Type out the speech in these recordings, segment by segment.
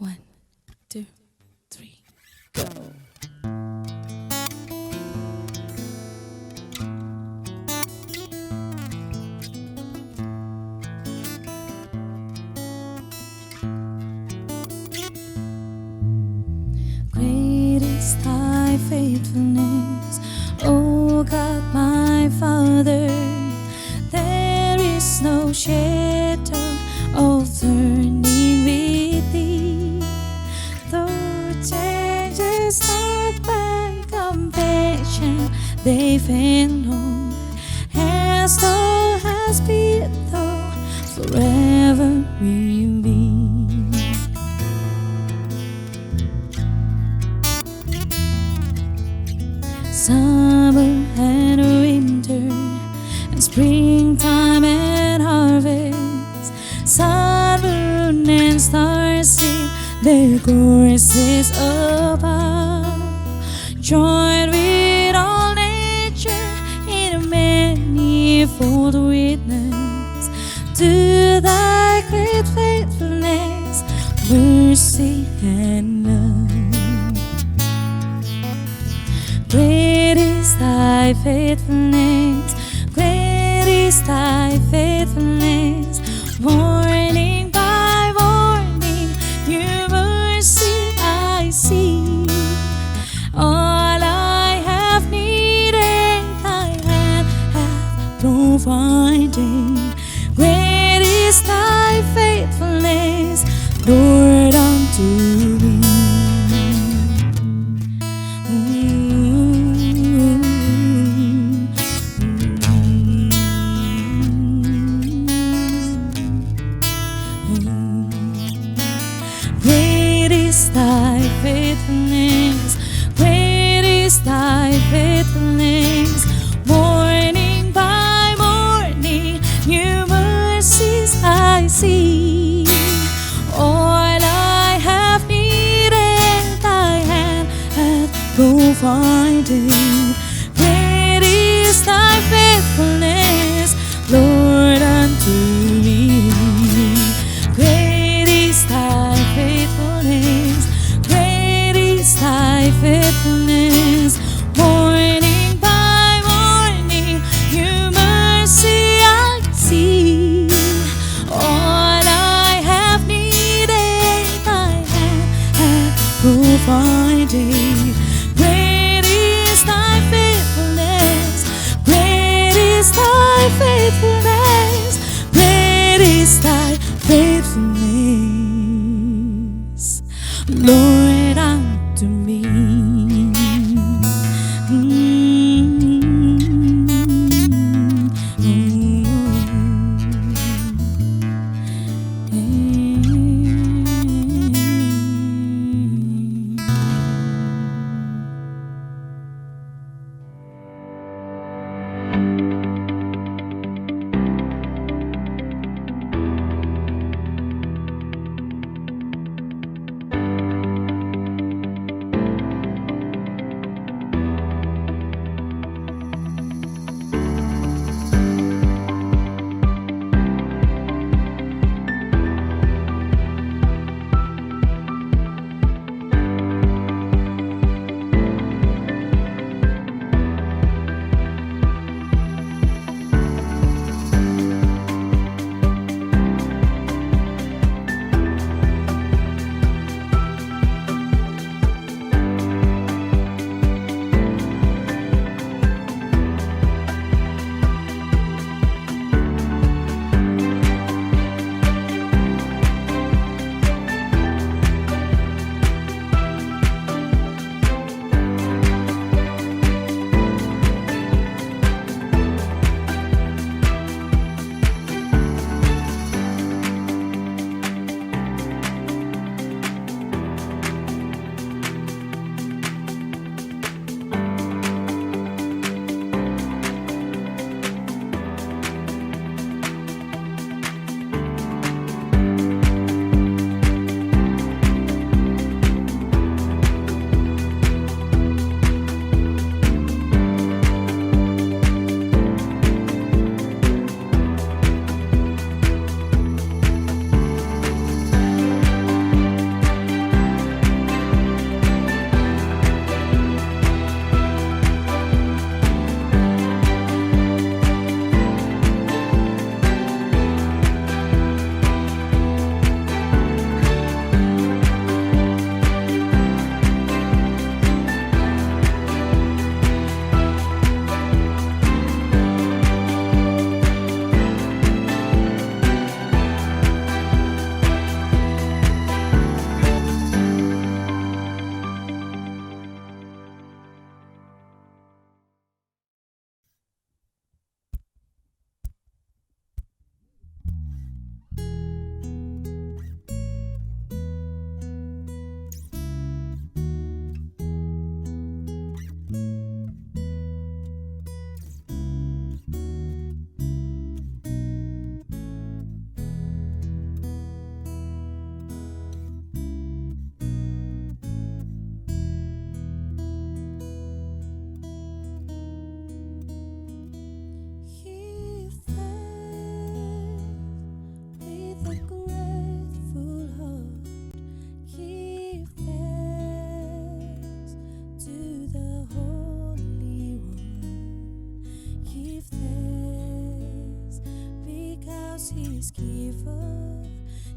One, two, three, go. Great is thy faithfulness, O God my Father. There is no shadow of turning with thee. Though changes not by compassion, they fail not, as thou hast been, thou forever will be. Summer and winter, and springtime and harvest, sun, moon, and stars sing their courses above. Join with all nature in a manifold witness to thy great faithfulness, mercy, and love. Great is thy faithfulness, great is thy faithfulness. Morning by morning, new mercy I see. All I have needed, thy hand hath provided. Great is thy faithfulness, Lord, unto me. Great is thy faithfulness, great is thy faithfulness. Morning by morning, new mercies I see. All I have needed, thy hand hath provided. Great is thy faithfulness, Lord, unto me. Great is thy faithfulness, great is thy faithfulness. His giver,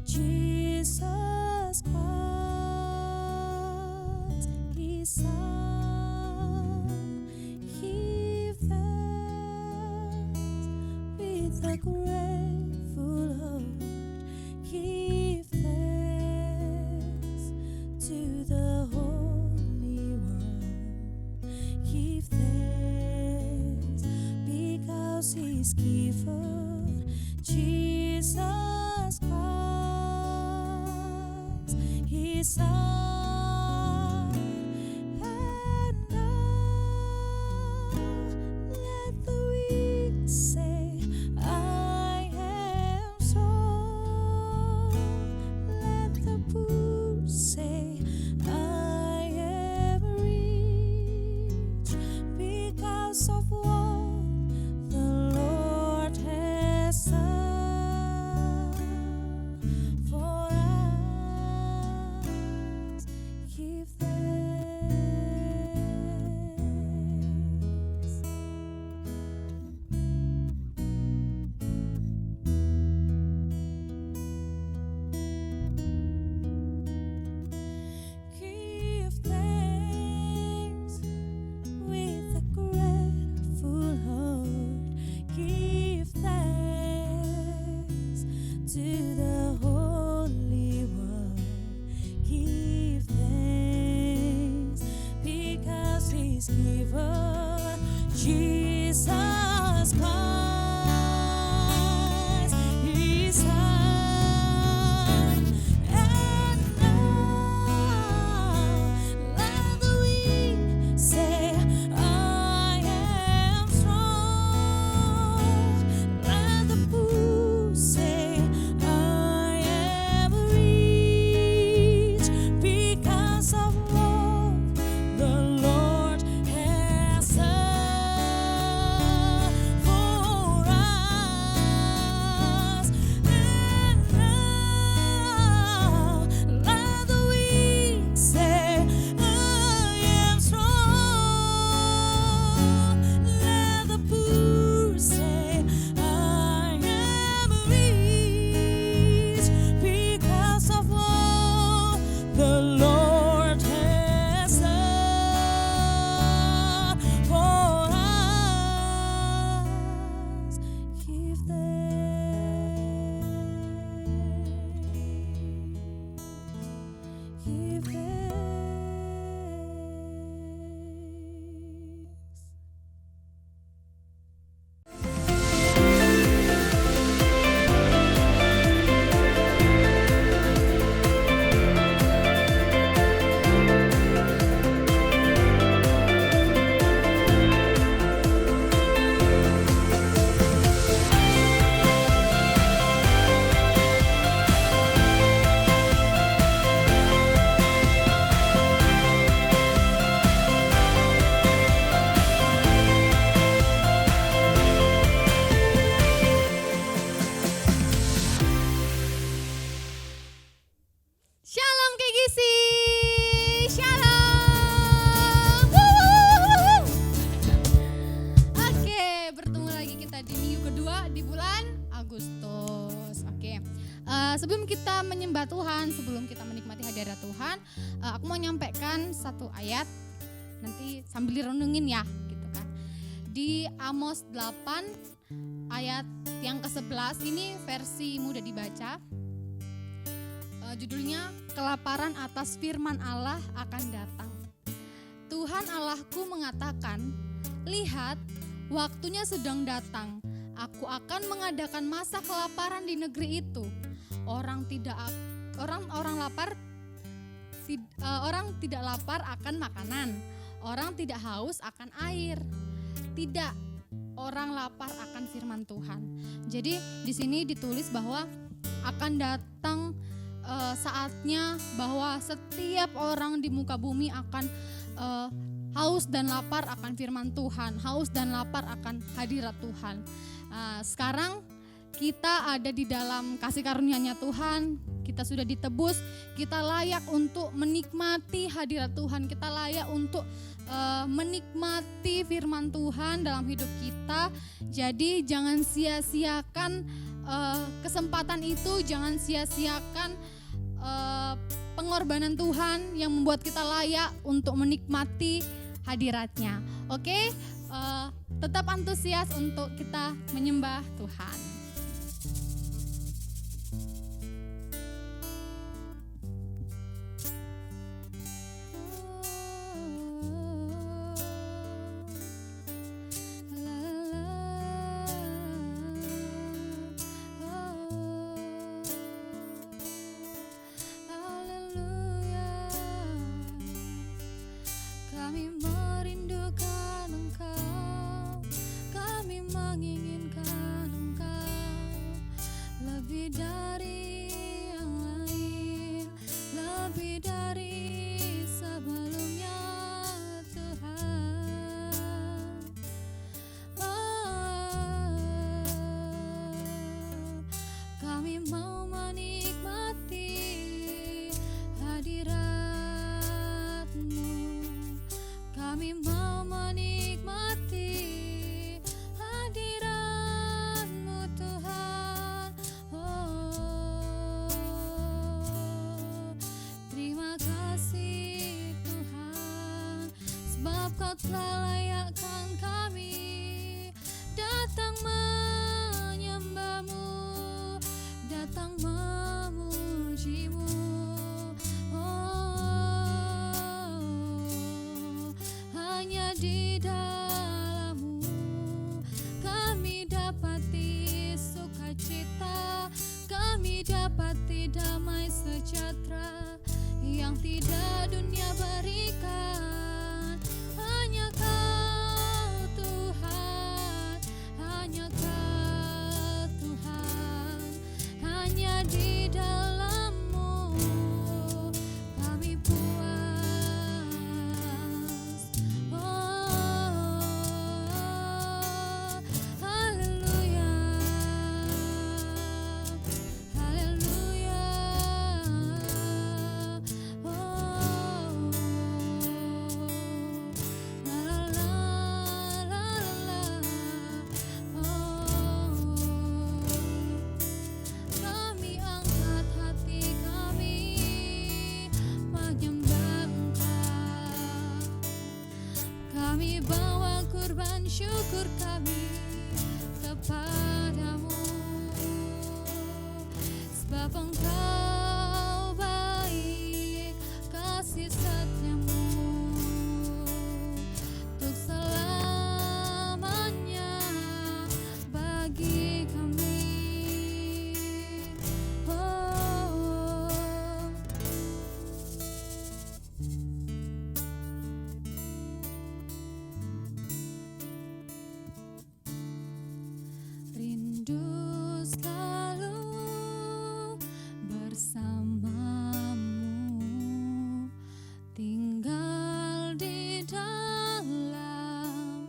Jesus Christ, His Son. Give thanks with a grateful heart. Give thanks to the Holy One. Give thanks because He's given Jesus Christ, His Son. And now let the weak say, I am strong. Let the poor say, I am rich because of what the Lord has done for us. Give thanks. Give thanks with a grateful heart. Give thanks to the Holy One. Give thanks because He's given Jesus Christ, His Son. And now let the weak say, I am strong. Let the poor say, I am rich because of what the Lord has done for us. And now let the weak say, I am strong. Let the poor say, I am rich because of what the Lord has done for us. Give thanks. Give thanks. Shalom Kegisi, Shalom. Wuh. Oke, bertemu lagi kita di minggu kedua di bulan Agustus. Oke, sebelum kita menyembah Tuhan, sebelum kita menikmati hadirat Tuhan, aku mau nyampaikan satu ayat. Nanti sambil direnungin ya, gitu kan. Di Amos 8 ayat yang ke-11 ini versi mudah dibaca. Judulnya kelaparan atas firman Allah akan datang. Tuhan Allahku mengatakan, lihat waktunya sedang datang. Aku akan mengadakan masa kelaparan di negeri itu. Orang tidak lapar akan makanan. Orang tidak haus akan air. Tidak, orang lapar akan firman Tuhan. Jadi di sini ditulis bahwa akan datang saatnya bahwa setiap orang di muka bumi akan haus dan lapar akan firman Tuhan, haus dan lapar akan hadirat Tuhan. Sekarang kita ada di dalam kasih karunia-Nya Tuhan, kita sudah ditebus, kita layak untuk menikmati hadirat Tuhan, kita layak untuk menikmati firman Tuhan dalam hidup kita. Jadi jangan sia-siakan kesempatan itu, jangan sia-siakan pengorbanan Tuhan yang membuat kita layak untuk menikmati hadiratnya. Oke, tetap antusias untuk kita menyembah Tuhan. Kami merindukan Engkau, kami menginginkan Engkau, lebih dari yang lain, lebih dari sebelumnya Tuhan. Kami mau menikmati hadirat-Mu. Kami mau menikmati hadirat-Mu Tuhan. Terima kasih Tuhan, sebab Kau telah layakkan kami datang menyembah-Mu, datang memuji-Mu. Hanya di dalam-Mu kami dapati sukacita, kami dapati damai sejahtera yang tidak dunia berikan. Hanya Kau Tuhan, hanya Kau Tuhan, hanya di dalam-Mu kami puas. Haleluya, haleluya. La la la la Kami angkat hati kami menyembah Engkau. Kami bawa kurban syukur kami kepadamu, sebab Engkau baik, kasih setia-Mu untuk selamanya bagi kami. Rindu selalu bersama-Mu, tinggal di dalam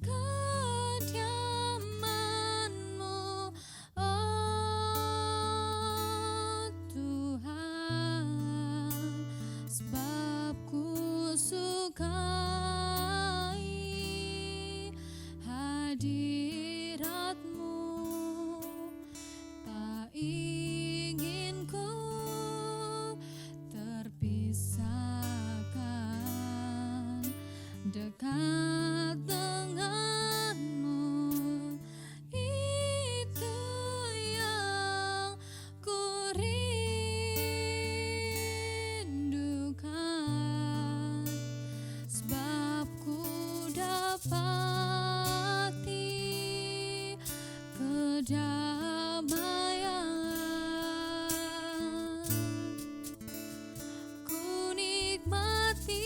kediaman-Mu, oh Tuhan, sebab ku sukai hadirat-Mu, tak ingin ku terpisahkan dekat dengan-Mu. Itu yang ku rindukan, sebab ku dapati kedamaian. Ku nikmati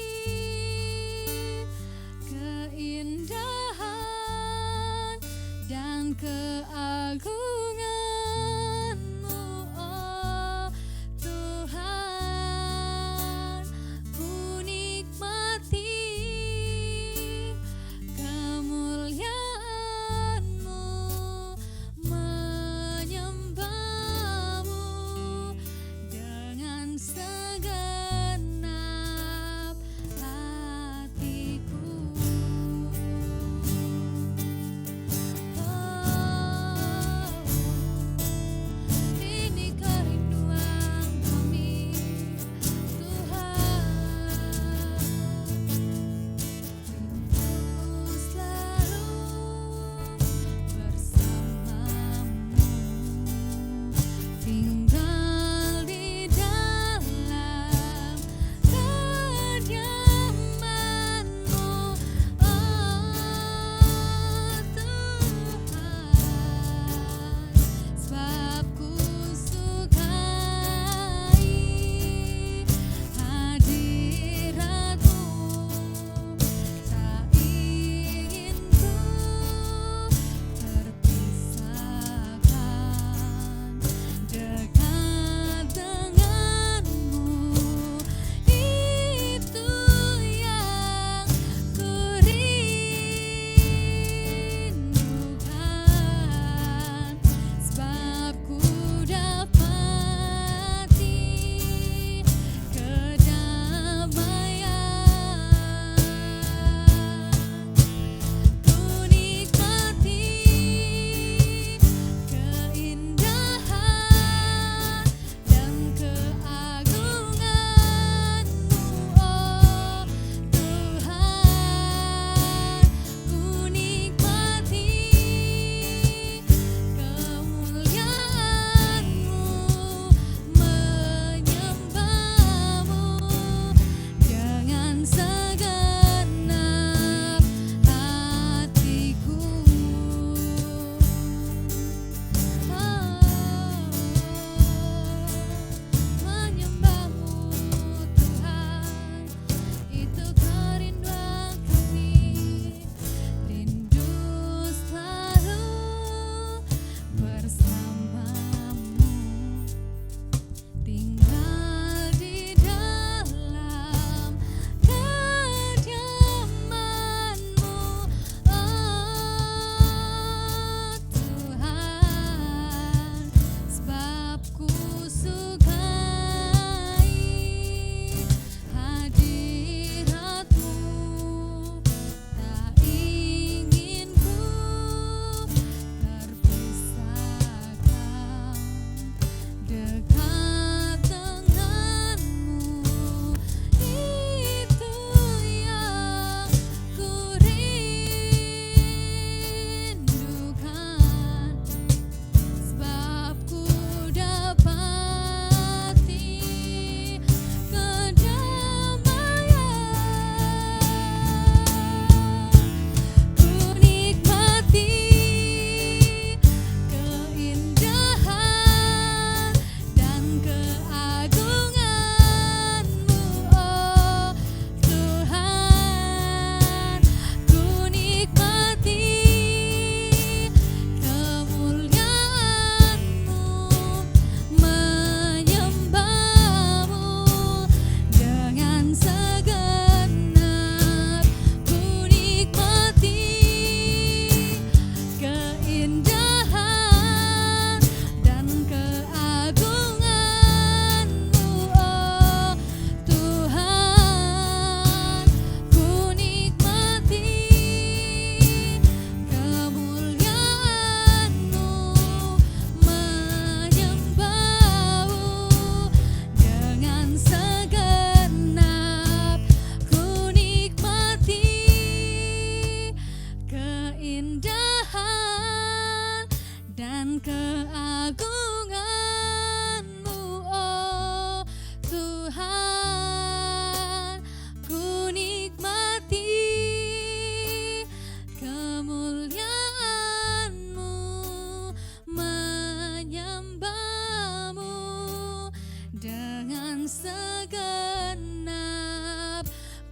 dengan segenap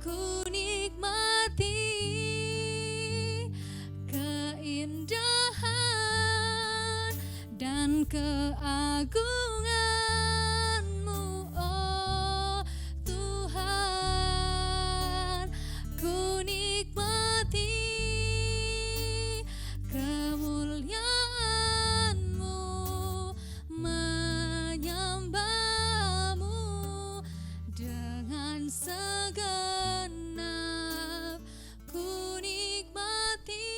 ku nikmati keindahan dan keagungan-Mu, oh Tuhan. Ku nikmati kemuliaan-Mu, menyembah-Mu dengan segenap ku nikmati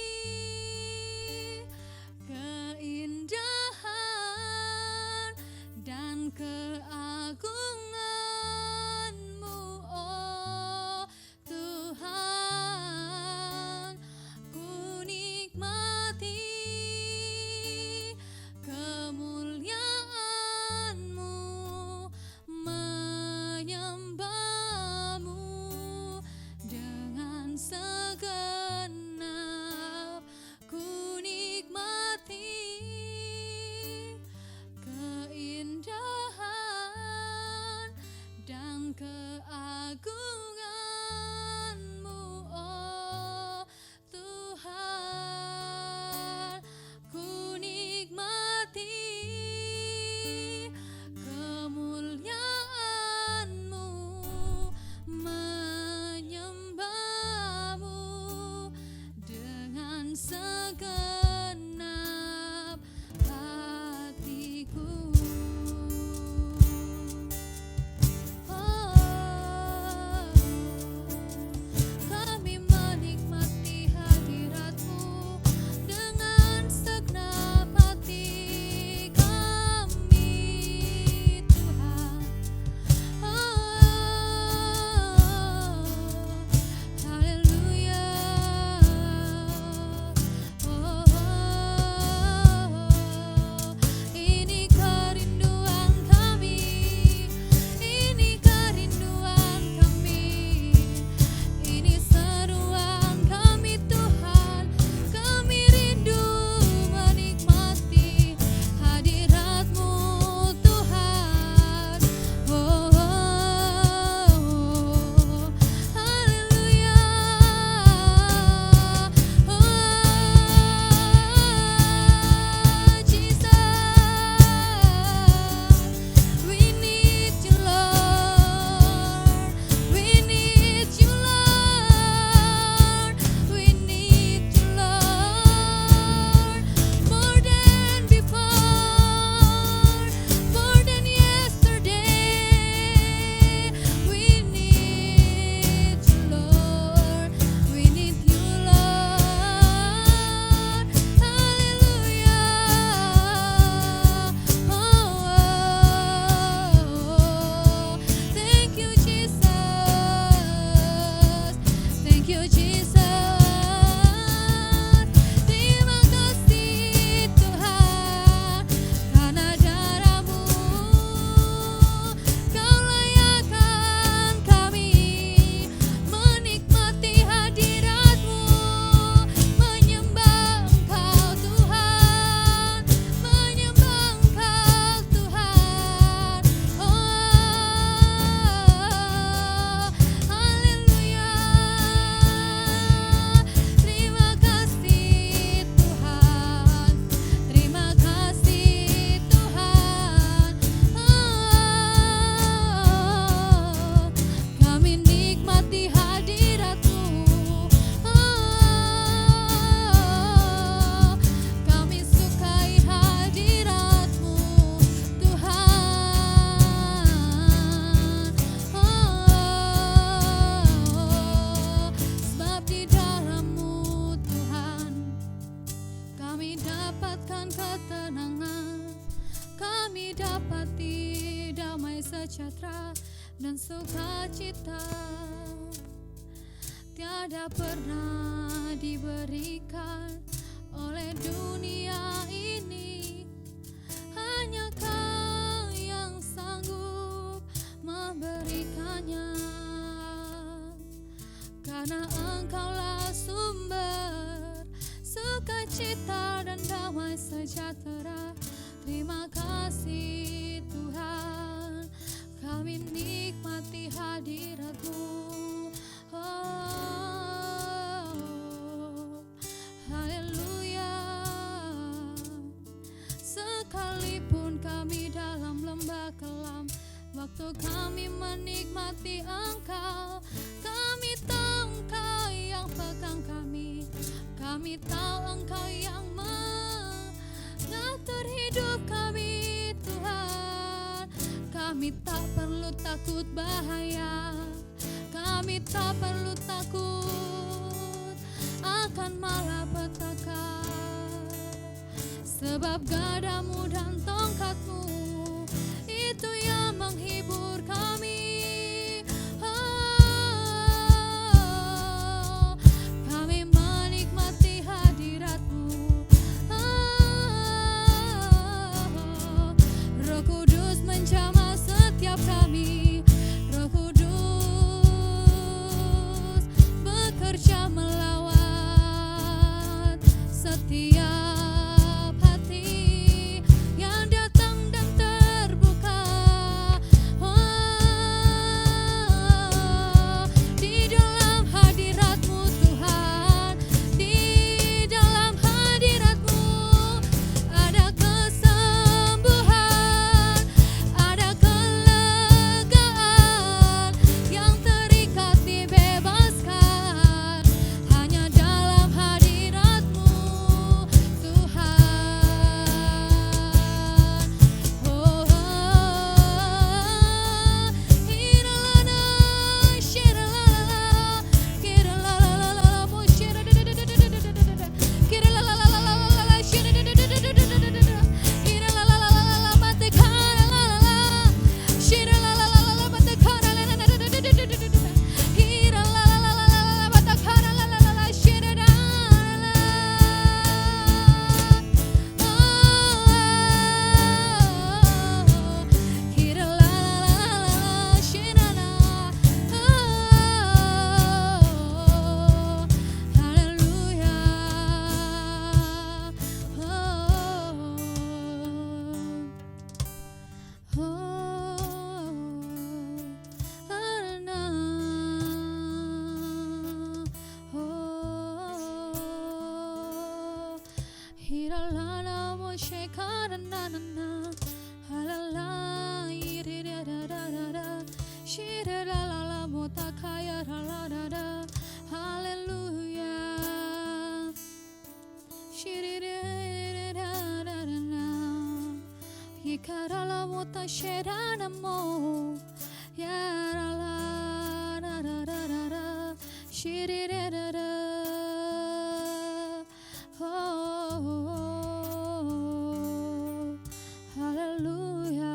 keindahan dan keagungan-Mu, oh Tuhan. Ku nikmati kemuliaan-Mu, menyembah-Mu dengan segenap ku nikmati keindahan dan keagungan-Mu, oh Tuhan. Ku nikmati kemuliaan-Mu, menyembah-Mu dengan segenap hatiku. Oh, kami menikmati hadirat-Mu dengan segenap hati kami, Tuhan. Oh, haleluya. Oh, ini kerinduan kami, ini kerinduan kami, ini seruan kami, Tuhan. Kami rindu menikmati hadirat-Mu, Tuhan. Oh, haleluya. Oh, Jesus, we need You, Lord. We need You, Lord. We need You, Lord. More than before, more than yesterday. We need You, Lord. We need You, Lord. Hallelujah. Oh, thank You, Jesus. Thank You, Jesus. Terima kasih Tuhan, karena darah-Mu Kau layakkan kami menikmati hadirat-Mu, menyembah Engkau Tuhan, menyembah Engkau Tuhan. Oh, haleluya. Terima kasih Tuhan, terima kasih Tuhan. Oh, kami nikmati hadirat-Mu. Oh, kami sukai hadirat-Mu, Tuhan. Oh, sebab di dalam-Mu, Tuhan, kami dapatkan ketenangan, kami dapati damai sejahtera dan sukacita. Tiada pernah diberikan oleh dunia ini, hanya Kau yang sanggup memberikannya. Karena Engkaulah sumber sukacita dan damai sejahtera. Terima kasih Tuhan, kami kami nikmati hadirat-Mu. Oh, haleluya. Sekalipun kami dalam lembah kelam, waktu kami menikmati Engkau, kami tahu Engkau yang pegang kami. Kami tahu Engkau yang mengatur hidup kami, Tuhan. Kami tak perlu takut bahaya, kami tak perlu takut akan malapetaka, sebab gadamu dan tongkat-Mu itu yang menghibur kami. Oh, kami menikmati hadirat-Mu. Oh, Roh Kudus menjamah setiap kami. Roh Kudus bekerja melawat setiap hati yang datang dan terbuka. Oh, di dalam hadirat-Mu Tuhan, di dalam hadirat-Mu ada kesembuhan, ada kelegaan, yang terikat dibebaskan hanya dalam hadirat-Mu Tuhan. Oh, hiralana, shiralala, kiralala, mo shiradadadadadadadada, kiralala, shiradadadadadadada, hiralala, matekaralala, shiralala, matekaralala, hiralala, matekaralala, shiradala. Oh, hiralala, shirala. Oh, haleluya. Hiralana moshe karanana, halala iridadadadada, shiralala motakaya raladada, haleluya. Shiridadadadadana, yikarala motasheranamo, yarala dadadadada, shiridadada. Oh, haleluya.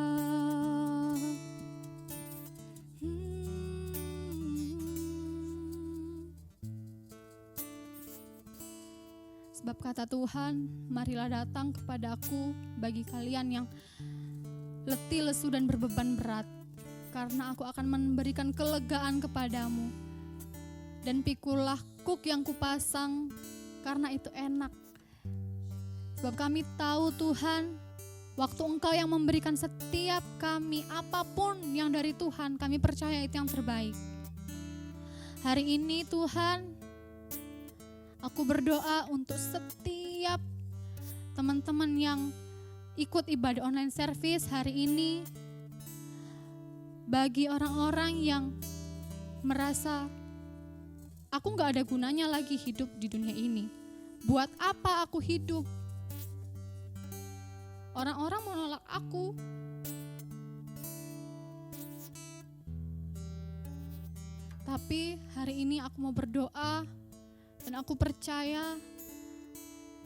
Sebab kata Tuhan, marilah datang kepadaku bagi kalian yang letih, lesu dan berbeban berat, karena aku akan memberikan kelegaan kepadamu. Dan pikulah kuk yang kupasang, karena itu enak. Sebab kami tahu Tuhan, waktu Engkau yang memberikan setiap kami apapun yang dari Tuhan, kami percaya itu yang terbaik. Hari ini Tuhan, aku berdoa untuk setiap teman-teman yang ikut ibadah online service hari ini. Bagi orang-orang yang merasa aku gak ada gunanya lagi hidup di dunia ini. Buat apa aku hidup? Orang-orang menolak aku. Tapi hari ini aku mau berdoa dan aku percaya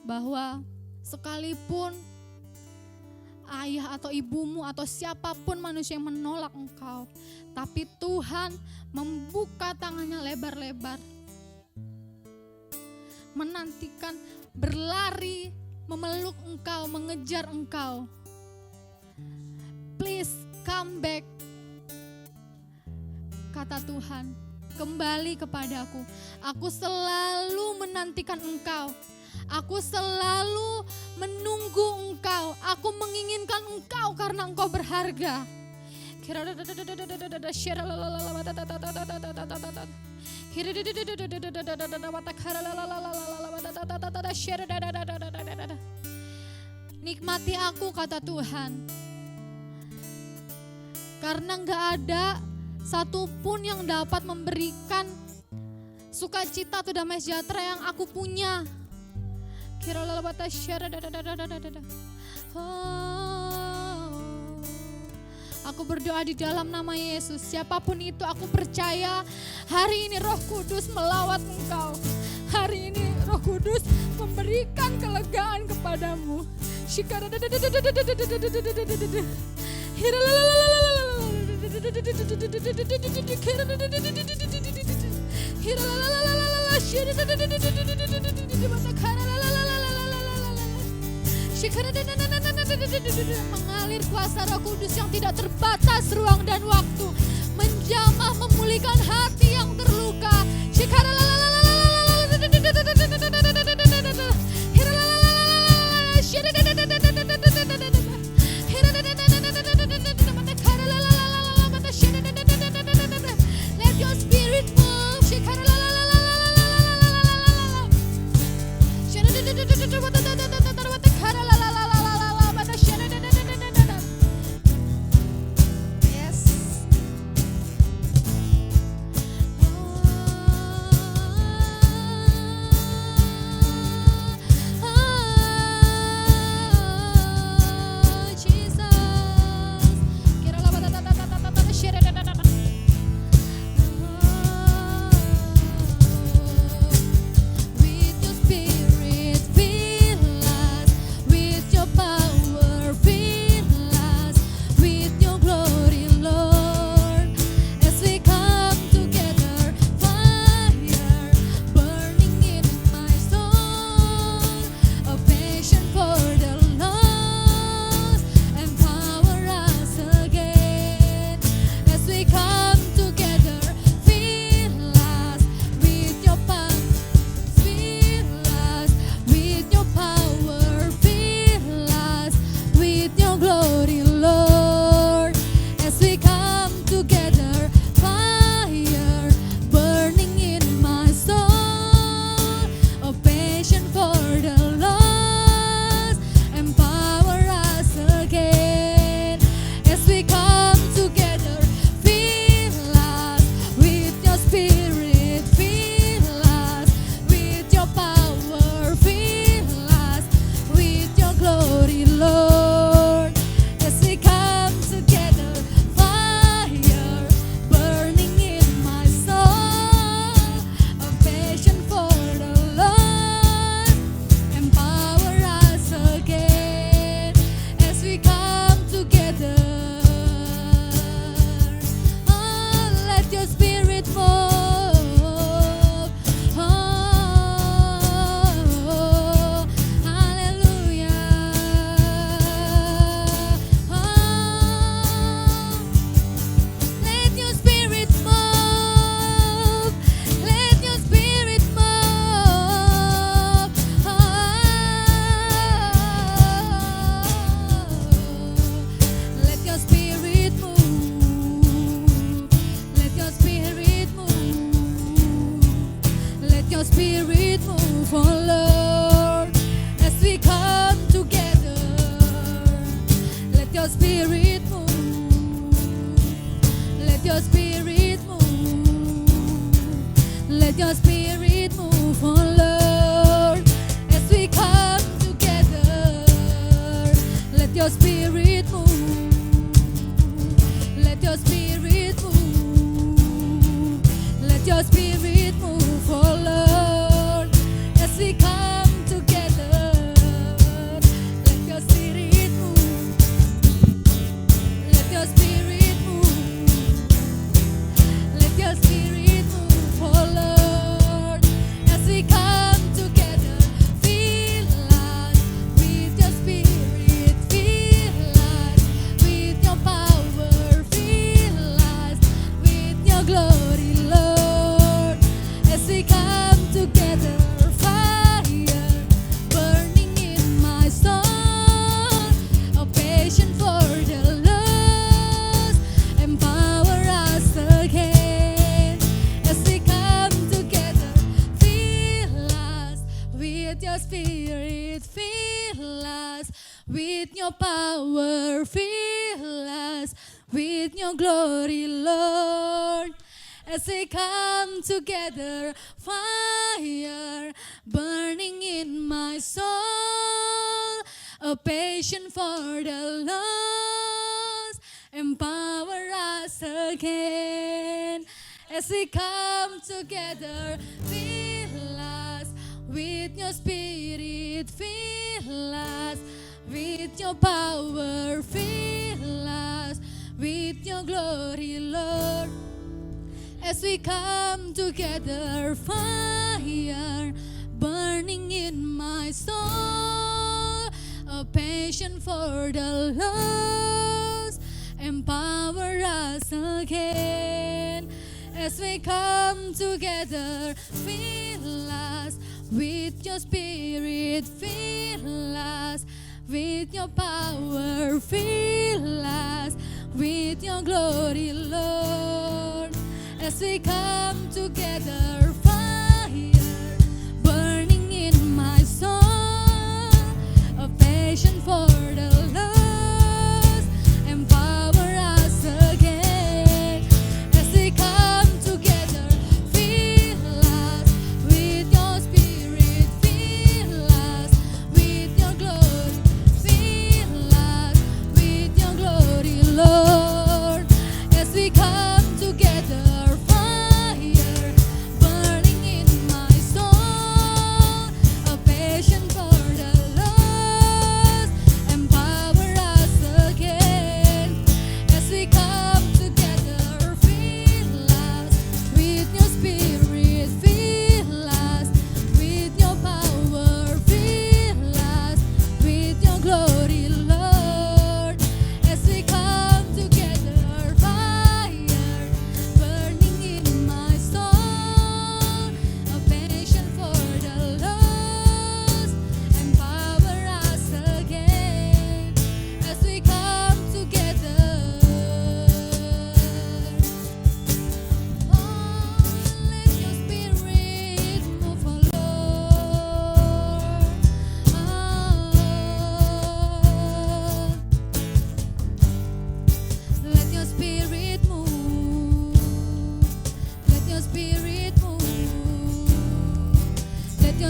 bahwa sekalipun ayah atau ibumu atau siapapun manusia yang menolak engkau, tapi Tuhan membuka tangannya lebar-lebar, menantikan, berlari, memeluk engkau, mengejar engkau. Please come back, kata Tuhan, kembali kepadaku. Aku selalu menantikan engkau. Aku selalu menunggu engkau. Aku menginginkan engkau karena engkau berharga. Nikmati aku, kata Tuhan, karena gak ada satupun yang dapat memberikan sukacita atau damai sejahtera yang aku punya. Aku berdoa di dalam nama Yesus, siapapun itu aku percaya hari ini Roh Kudus melawat engkau. Hari ini Roh Kudus memberikan kelegaan kepadamu. Mengalir kuasa Roh Kudus yang tidak terbatas ruang dan waktu, menjamah memulihkan hati yang terluka. Let your spirit move. Yes. your spirit move, oh Lord, as we come together. Let your spirit move. Let your spirit move. Let your spirit move, oh Lord, as we come together. Let your spirit move. Let your spirit move. Let your spirit move, oh Lord, as we come together. Fill us with your spirit. Fill us with your power. Fill us with your glory, Lord, Spirit, fill us with your power, fill us with your glory, Lord. As we come together, fire burning in my soul, a passion for the lost, empower us again. As we come together, fill us with your Spirit, fill us with your power, fill us with your glory, Lord. As we come together, fire burning in my soul, a passion for the lost, empower us again. As we come together, fill us with your Spirit, fill us with your power, fill us with your glory, Lord. As we come together, fire burning in my soul, a passion for the lost, empower us again. As we come together, fill us with your Spirit, fill us with your glory, fill us with your glory, Lord. As we come together,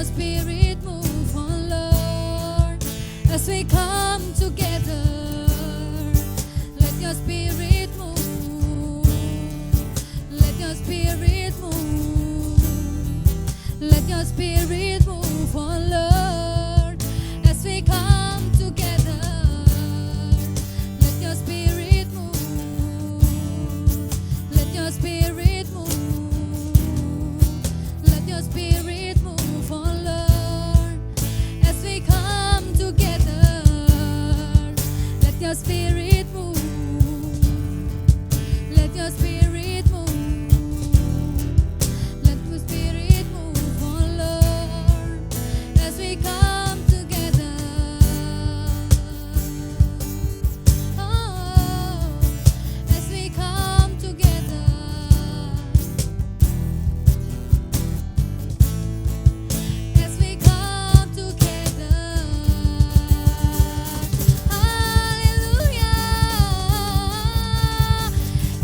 Spirit move, oh Lord. As we come together, let your Spirit move. Let your Spirit move. Let your Spirit move, oh Lord. As we come together, let your Spirit move. Let your Spirit move. Let your Spirit move, oh Lord. As we come together, let your Spirit move. Let your Spirit move. Let your Spirit move, oh Lord. As we come together, oh, as we come together. As we come together, haleluya.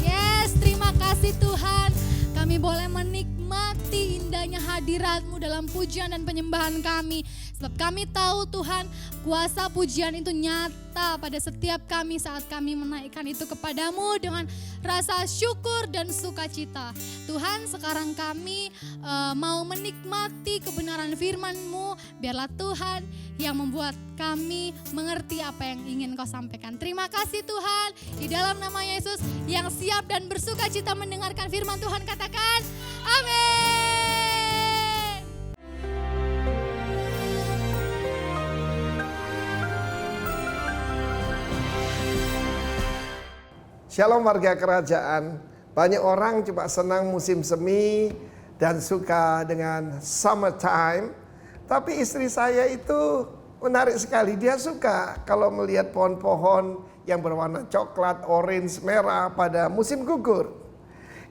Yes, terima kasih Tuhan. Kami boleh menikmati indahnya hadirat-Mu dalam pujian dan penyembahan kami. Sebab kami tahu Tuhan, kuasa pujian itu nyata pada setiap kami saat kami menaikkan itu kepadamu dengan rasa syukur dan sukacita. Tuhan, sekarang kami mau menikmati kebenaran firman-Mu. Biarlah Tuhan yang membuat kami mengerti apa yang ingin Kau sampaikan. Terima kasih Tuhan. Di dalam nama Yesus yang siap dan bersukacita mendengarkan firman Tuhan, katakan amin. Shalom warga kerajaan. Banyak orang cuma senang musim semi dan suka dengan summertime. Tapi istri saya itu menarik sekali. Dia suka kalau melihat pohon-pohon yang berwarna coklat, orange, merah pada musim gugur.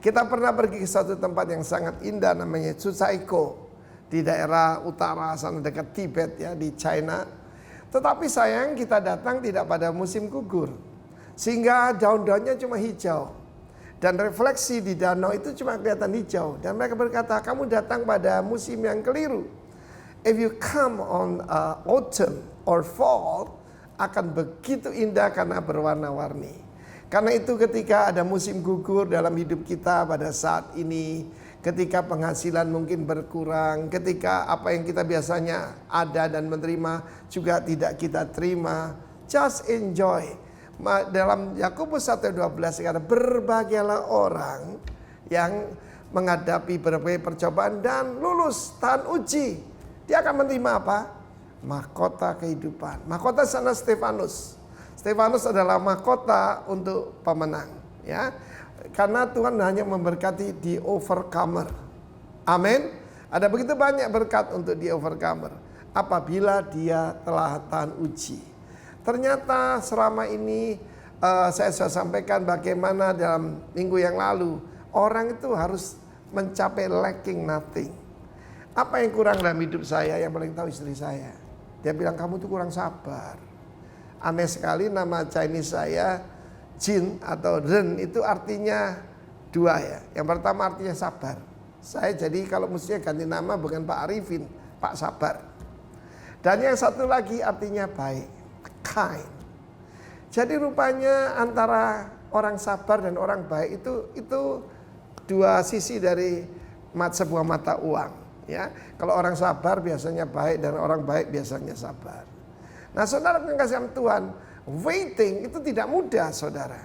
Kita pernah pergi ke satu tempat yang sangat indah namanya Tsusaiko. di daerah utara sana dekat Tibet ya, di China. Tetapi sayang kita datang tidak pada musim gugur, sehingga daun-daunnya cuma hijau. Dan refleksi di danau itu cuma kelihatan hijau. Dan mereka berkata, kamu datang pada musim yang keliru. If you come on autumn or fall, akan begitu indah karena berwarna-warni. Karena itu ketika ada musim gugur dalam hidup kita pada saat ini, ketika penghasilan mungkin berkurang, ketika apa yang kita biasanya ada dan menerima juga tidak kita terima, just enjoy. Dalam Yakobus 1:12 kata, berbahagialah orang yang menghadapi berbagai percobaan dan lulus, tahan uji. Dia akan menerima apa? Mahkota kehidupan. Mahkota sana Stefanus. Stefanus adalah mahkota untuk pemenang, ya. Karena Tuhan hanya memberkati the overcomer. Amin. Ada begitu banyak berkat untuk the overcomer apabila dia telah tahan uji. Ternyata selama ini saya sudah sampaikan bagaimana dalam minggu yang lalu orang itu harus mencapai lacking nothing. Apa yang kurang dalam hidup saya? Yang paling tahu istri saya. Dia bilang, kamu tuh kurang sabar. Aneh sekali nama Chinese saya Jin atau Ren itu artinya dua ya. Yang pertama artinya sabar. Saya jadi kalau mestinya ganti nama bukan Pak Arifin, Pak Sabar. Dan yang satu lagi artinya baik, kind. Jadi rupanya antara orang sabar dan orang baik itu dua sisi dari sebuah mata uang. Ya, kalau orang sabar biasanya baik dan orang baik biasanya sabar. Nah, saudara yang kasih Tuhan, waiting itu tidak mudah, saudara.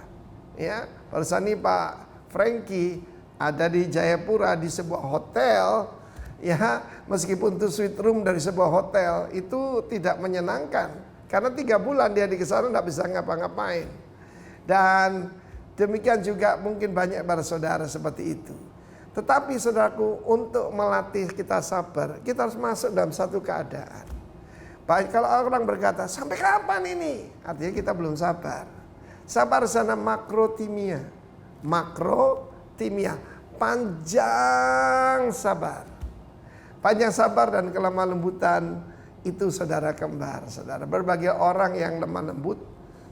Ya, barusan ini Pak Frankie ada di Jayapura di sebuah hotel, ya, meskipun itu suite room dari sebuah hotel itu tidak menyenangkan karena 3 bulan dia di sana tidak bisa ngapa-ngapain. Dan demikian juga mungkin banyak para saudara seperti itu. Tetapi saudaraku, untuk melatih kita sabar, kita harus masuk dalam satu keadaan. Baik, kalau orang berkata, sampai kapan ini? Artinya kita belum sabar. Sabar sana makrotimia. Makrotimia. Panjang sabar. Panjang sabar dan kelemah lembutan itu saudara kembar. Saudara, berbagai orang yang lemah lembut,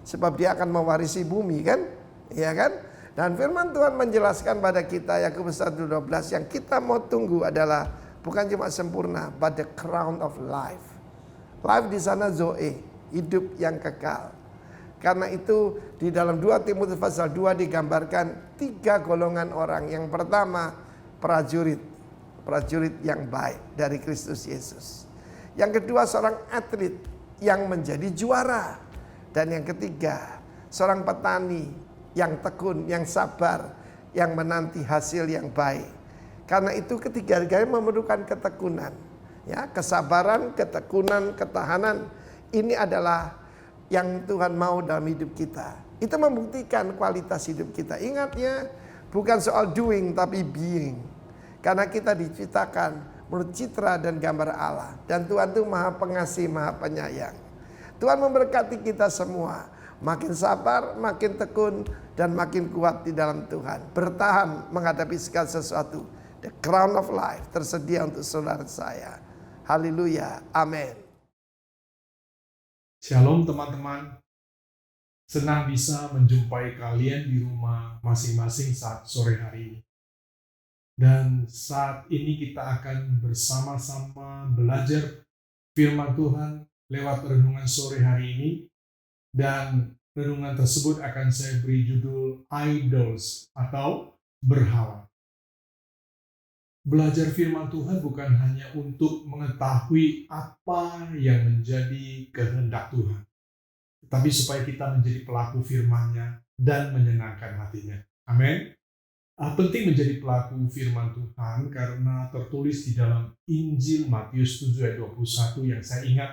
sebab dia akan mewarisi bumi kan? Iya kan? Dan firman Tuhan menjelaskan pada kita Yakobus 1:12 yang kita mau tunggu adalah bukan cuma sempurna, but the crown of life. Life di sana Zoe, hidup yang kekal. Karena itu di dalam 2 Timotius pasal 2 digambarkan 3 golongan orang. Yang pertama prajurit yang baik dari Kristus Yesus. Yang kedua seorang atlet yang menjadi juara. Dan yang ketiga seorang petani yang tekun, yang sabar, yang menanti hasil yang baik. Karena itu ketiga-tiganya memerlukan ketekunan. Ya, kesabaran, ketekunan, ketahanan. Ini adalah yang Tuhan mau dalam hidup kita. Itu membuktikan kualitas hidup kita. Ingatnya, bukan soal doing tapi being. Karena kita diciptakan menurut citra dan gambar Allah. Dan Tuhan itu maha pengasih, maha penyayang. Tuhan memberkati kita semua. Makin sabar, makin tekun, dan makin kuat di dalam Tuhan. Bertahan menghadapi segala sesuatu. The crown of life tersedia untuk saudara saya. Haleluya, amin. Shalom teman-teman. Senang bisa menjumpai kalian di rumah masing-masing saat sore hari ini. Dan saat ini kita akan bersama-sama belajar firman Tuhan lewat renungan sore hari ini. Dan renungan tersebut akan saya beri judul Idols atau berhala. Belajar firman Tuhan bukan hanya untuk mengetahui apa yang menjadi kehendak Tuhan, tetapi supaya kita menjadi pelaku firman-Nya dan menyenangkan hatinya. Amin. Penting menjadi pelaku firman Tuhan karena tertulis di dalam Injil Matius 7 ayat 21 yang saya ingat.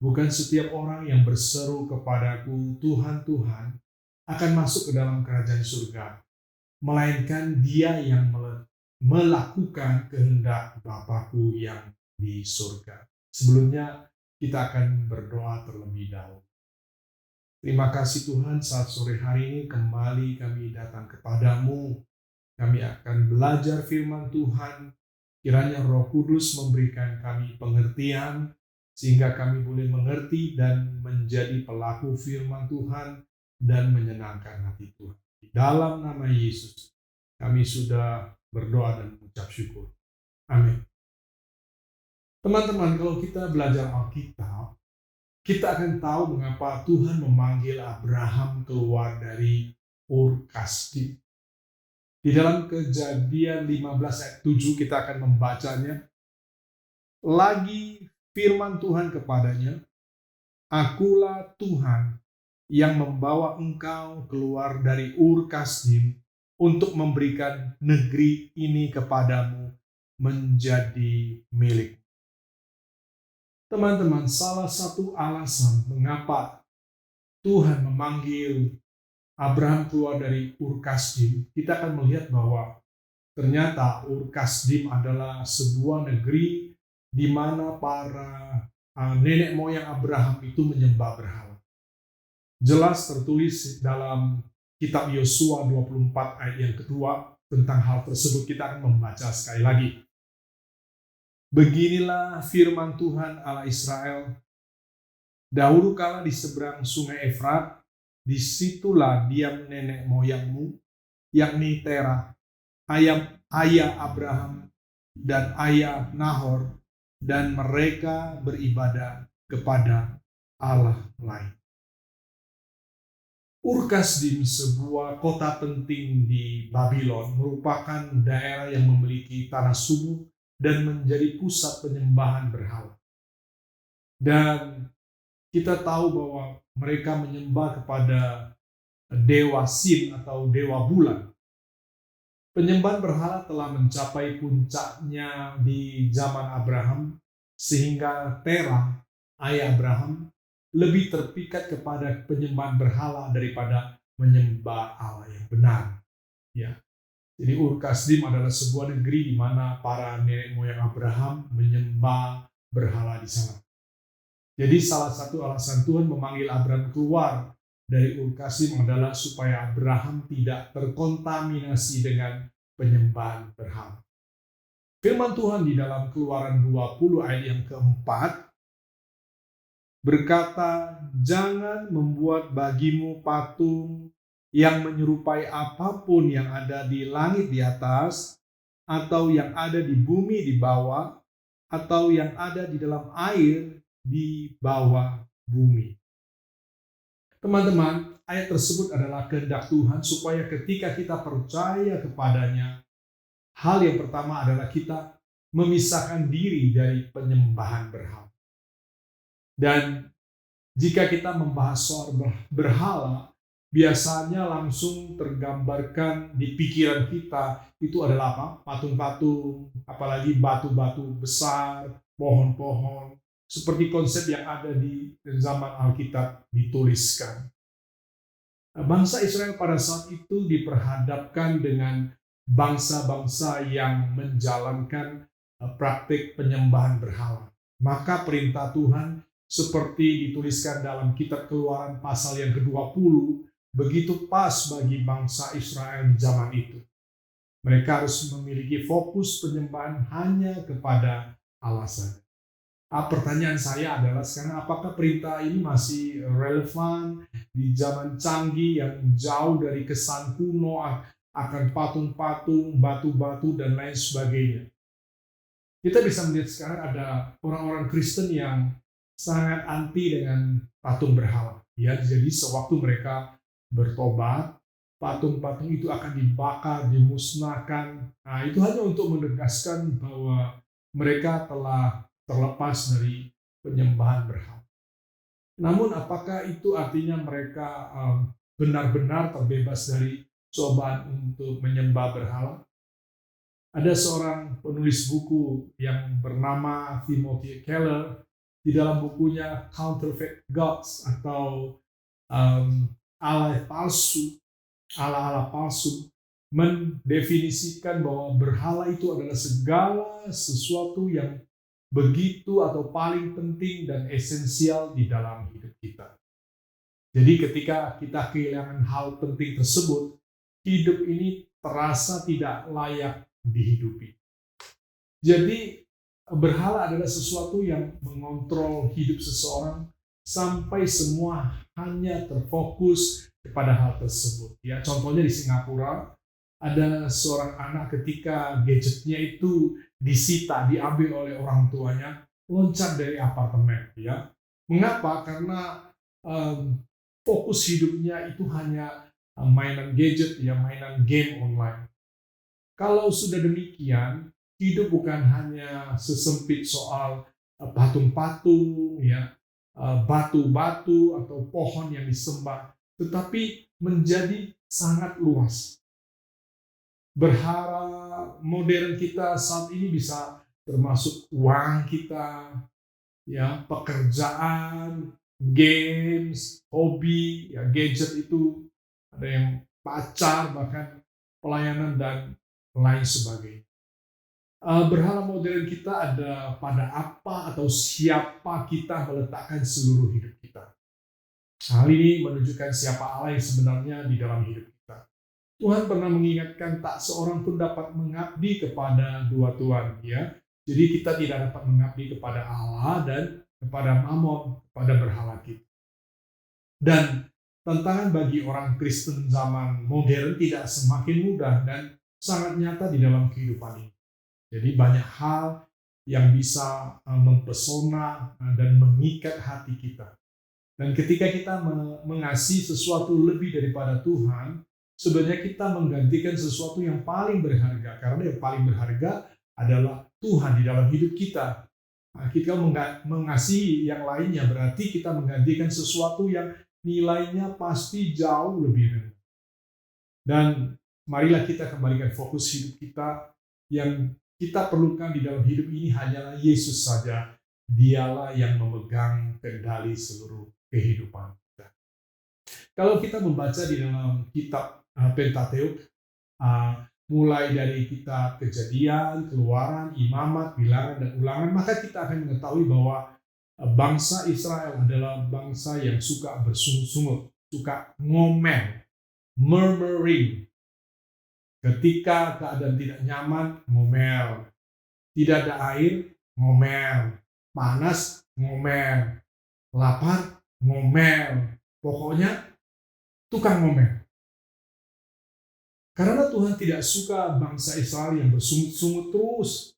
Bukan setiap orang yang berseru kepadaku, Tuhan, Tuhan, akan masuk ke dalam kerajaan surga, melainkan dia yang melakukan kehendak Bapa-Ku yang di surga. Sebelumnya, kita akan berdoa terlebih dahulu. Terima kasih Tuhan, saat sore hari ini kembali kami datang kepadamu. Kami akan belajar firman Tuhan, Kiranya Roh Kudus memberikan kami pengertian, sehingga kami boleh mengerti dan menjadi pelaku firman Tuhan dan menyenangkan hati Tuhan. Di dalam nama Yesus, kami sudah berdoa dan mengucap syukur. Amin. Teman-teman, kalau kita belajar Alkitab, kita akan tahu mengapa Tuhan memanggil Abraham keluar dari Ur Kasdim. Di dalam Kejadian 15 ayat 7 kita akan membacanya. Lagi firman Tuhan kepadanya, Akulah Tuhan yang membawa engkau keluar dari Ur Kasdim untuk memberikan negeri ini kepadamu menjadi milik. Teman-teman, salah satu alasan mengapa Tuhan memanggil Abraham keluar dari Ur Kasdim, kita akan melihat bahwa ternyata Ur Kasdim adalah sebuah negeri di mana para nenek moyang Abraham itu menyembah berhala. Jelas tertulis dalam kitab Yosua 24 ayat yang kedua tentang hal tersebut. Kita akan membaca sekali lagi. Beginilah firman Tuhan Allah Israel. Dahulu kala di seberang sungai Efrat, disitulah diam nenek moyangmu, yakni Terah, ayah Abraham dan ayah Nahor, dan mereka beribadah kepada Allah lain. Ur Kasdim, sebuah kota penting di Babylon, merupakan daerah yang memiliki tanah subur dan menjadi pusat penyembahan berhala. Dan kita tahu bahwa mereka menyembah kepada dewa Sin atau dewa bulan. Penyembahan berhala telah mencapai puncaknya di zaman Abraham, sehingga Terah, ayah Abraham, lebih terpikat kepada penyembahan berhala daripada menyembah Allah yang benar. Ya. Jadi Ur Kasdim adalah sebuah negeri di mana para nenek moyang Abraham menyembah berhala di sana. Jadi salah satu alasan Tuhan memanggil Abraham keluar dari Ur Kasdim adalah supaya Abraham tidak terkontaminasi dengan penyembahan berhala. Firman Tuhan di dalam Keluaran 20 ayat yang keempat berkata, jangan membuat bagimu patung yang menyerupai apapun yang ada di langit di atas, atau yang ada di bumi di bawah, atau yang ada di dalam air di bawah bumi. Teman-teman, ayat tersebut adalah kehendak Tuhan supaya ketika kita percaya kepadanya, hal yang pertama adalah kita memisahkan diri dari penyembahan berhala. Dan jika kita membahas soal berhala, biasanya langsung tergambarkan di pikiran kita itu adalah apa? Patung-patung, apalagi batu-batu besar, pohon-pohon, seperti konsep yang ada di zaman Alkitab dituliskan. Bangsa Israel pada saat itu diperhadapkan dengan bangsa-bangsa yang menjalankan praktik penyembahan berhala. Maka perintah Tuhan seperti dituliskan dalam kitab Keluaran pasal yang ke-20, begitu pas bagi bangsa Israel di zaman itu. Mereka harus memiliki fokus penyembahan hanya kepada Allah saja. Pertanyaan saya adalah sekarang apakah perintah ini masih relevan di zaman canggih yang jauh dari kesan kuno akan patung-patung, batu-batu, dan lain sebagainya. Kita bisa melihat sekarang ada orang-orang Kristen yang sangat anti dengan patung berhala. Ya, jadi sewaktu mereka bertobat, patung-patung itu akan dibakar, dimusnahkan. Nah, itu hanya untuk menegaskan bahwa mereka telah terlepas dari penyembahan berhala. Namun apakah itu artinya mereka benar-benar terbebas dari cobaan untuk menyembah berhala? Ada seorang penulis buku yang bernama Timothy Keller, di dalam bukunya Counterfeit Gods atau Allah palsu, Allah-Allah palsu, mendefinisikan bahwa berhala itu adalah segala sesuatu yang begitu atau paling penting dan esensial di dalam hidup kita. Jadi ketika kita kehilangan hal penting tersebut, hidup ini terasa tidak layak dihidupi. Jadi berhala adalah sesuatu yang mengontrol hidup seseorang sampai semua hanya terfokus kepada hal tersebut. Ya, contohnya di Singapura ada seorang anak ketika gadgetnya itu disita, diambil oleh orang tuanya, loncat dari apartemen. Ya, mengapa? Karena fokus hidupnya itu hanya mainan gadget, ya, mainan game online. Kalau sudah demikian, hidup bukan hanya sesempit soal patung-patung, ya, batu-batu atau pohon yang disembah, tetapi menjadi sangat luas. Berharap modern kita saat ini bisa termasuk uang kita, ya, pekerjaan, games, hobi, ya, gadget itu, ada yang pacar, bahkan pelayanan dan lain sebagainya. Berhala modern kita ada pada apa atau siapa kita meletakkan seluruh hidup kita. Hal ini menunjukkan siapa Allah yang sebenarnya di dalam hidup kita. Tuhan pernah mengingatkan tak seorang pun dapat mengabdi kepada dua tuan. Ya. Jadi kita tidak dapat mengabdi kepada Allah dan kepada Mammon, kepada berhala kita. Dan tantangan bagi orang Kristen zaman modern tidak semakin mudah dan sangat nyata di dalam kehidupan ini. Jadi banyak hal yang bisa mempesona dan mengikat hati kita. Dan ketika kita mengasihi sesuatu lebih daripada Tuhan, sebenarnya kita menggantikan sesuatu yang paling berharga. Karena yang paling berharga adalah Tuhan di dalam hidup kita. Nah, kita mengasihi yang lainnya, berarti kita menggantikan sesuatu yang nilainya pasti jauh lebih rendah. Dan marilah kita kembalikan fokus hidup kita. Yang kita perlukan di dalam hidup ini hanyalah Yesus saja. Dialah yang memegang kendali seluruh kehidupan kita. Kalau kita membaca di dalam kitab Pentateuk, mulai dari kitab Kejadian, Keluaran, Imamat, Bilangan, dan Ulangan, maka kita akan mengetahui bahwa bangsa Israel adalah bangsa yang suka bersungut-sungut, suka ngomel, murmuring. Ketika keadaan tidak nyaman, ngomel. Tidak ada air, ngomel. Panas, ngomel. Lapar, ngomel. Pokoknya tukang ngomel. Karena Tuhan tidak suka bangsa Israel yang bersungut-sungut terus.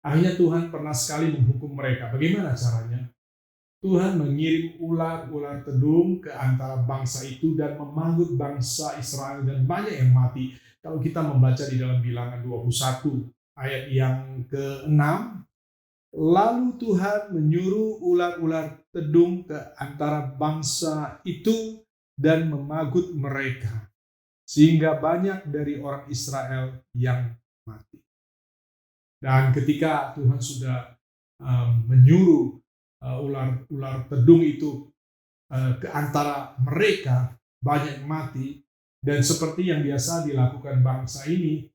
Akhirnya Tuhan pernah sekali menghukum mereka. Bagaimana caranya? Tuhan mengirim ular-ular tedung ke antara bangsa itu dan memanggut bangsa Israel dan banyak yang mati. Kalau kita membaca di dalam Bilangan 21 ayat yang ke-6, lalu Tuhan menyuruh ular-ular tedung ke antara bangsa itu dan memagut mereka, sehingga banyak dari orang Israel yang mati. Dan ketika Tuhan sudah menyuruh ular tedung itu ke antara mereka, banyak yang mati. Dan seperti yang biasa dilakukan bangsa ini,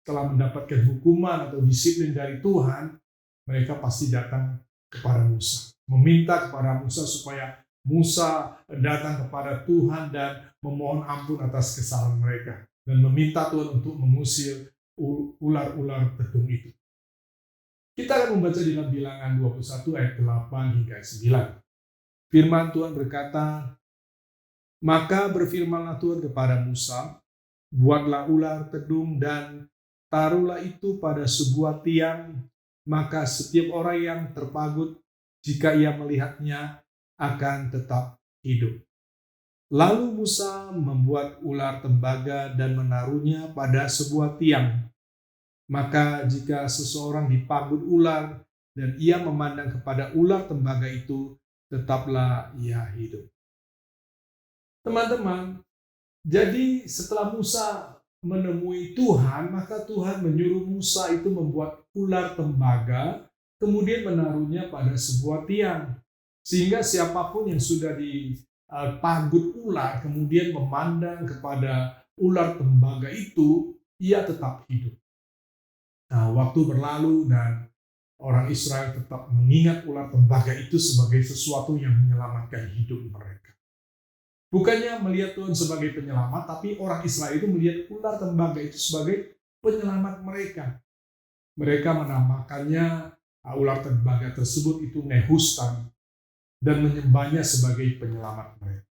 setelah mendapatkan hukuman atau disiplin dari Tuhan, mereka pasti datang kepada Musa. Meminta kepada Musa supaya Musa datang kepada Tuhan dan memohon ampun atas kesalahan mereka. Dan meminta Tuhan untuk mengusir ular-ular tedung itu. Kita akan membaca di dalam Bilangan 21 ayat 8 hingga 9. Firman Tuhan berkata, maka berfirmanlah Tuhan kepada Musa, buatlah ular tedung dan taruhlah itu pada sebuah tiang, maka setiap orang yang terpagut, jika ia melihatnya, akan tetap hidup. Lalu Musa membuat ular tembaga dan menaruhnya pada sebuah tiang. Maka jika seseorang dipagut ular dan ia memandang kepada ular tembaga itu, tetaplah ia hidup. Teman-teman, jadi setelah Musa menemui Tuhan, maka Tuhan menyuruh Musa itu membuat ular tembaga, kemudian menaruhnya pada sebuah tiang. Sehingga siapapun yang sudah dipagut ular, kemudian memandang kepada ular tembaga itu, ia tetap hidup. Nah, waktu berlalu dan orang Israel tetap mengingat ular tembaga itu sebagai sesuatu yang menyelamatkan hidup mereka. Bukannya melihat Tuhan sebagai penyelamat, tapi orang Israel itu melihat ular tembaga itu sebagai penyelamat mereka. Mereka menamakannya ular tembaga tersebut itu Nehustan dan menyembahnya sebagai penyelamat mereka.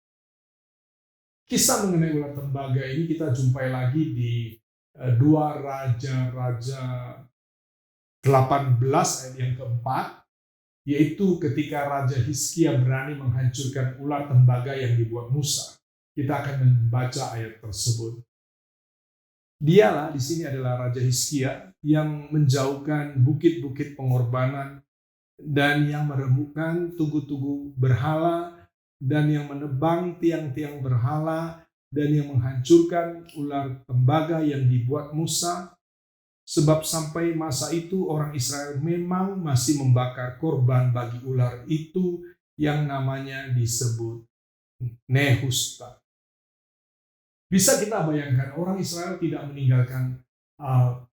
Kisah mengenai ular tembaga ini kita jumpai lagi di 2 Raja-Raja 18 ayat yang keempat, yaitu ketika Raja Hizkia berani menghancurkan ular tembaga yang dibuat Musa. Kita akan membaca ayat tersebut. Dialah di sini adalah Raja Hizkia yang menjauhkan bukit-bukit pengorbanan dan yang meremukkan tugu-tugu berhala dan yang menebang tiang-tiang berhala dan yang menghancurkan ular tembaga yang dibuat Musa. Sebab sampai masa itu orang Israel memang masih membakar korban bagi ular itu yang namanya disebut Nehustan. Bisa kita bayangkan orang Israel tidak meninggalkan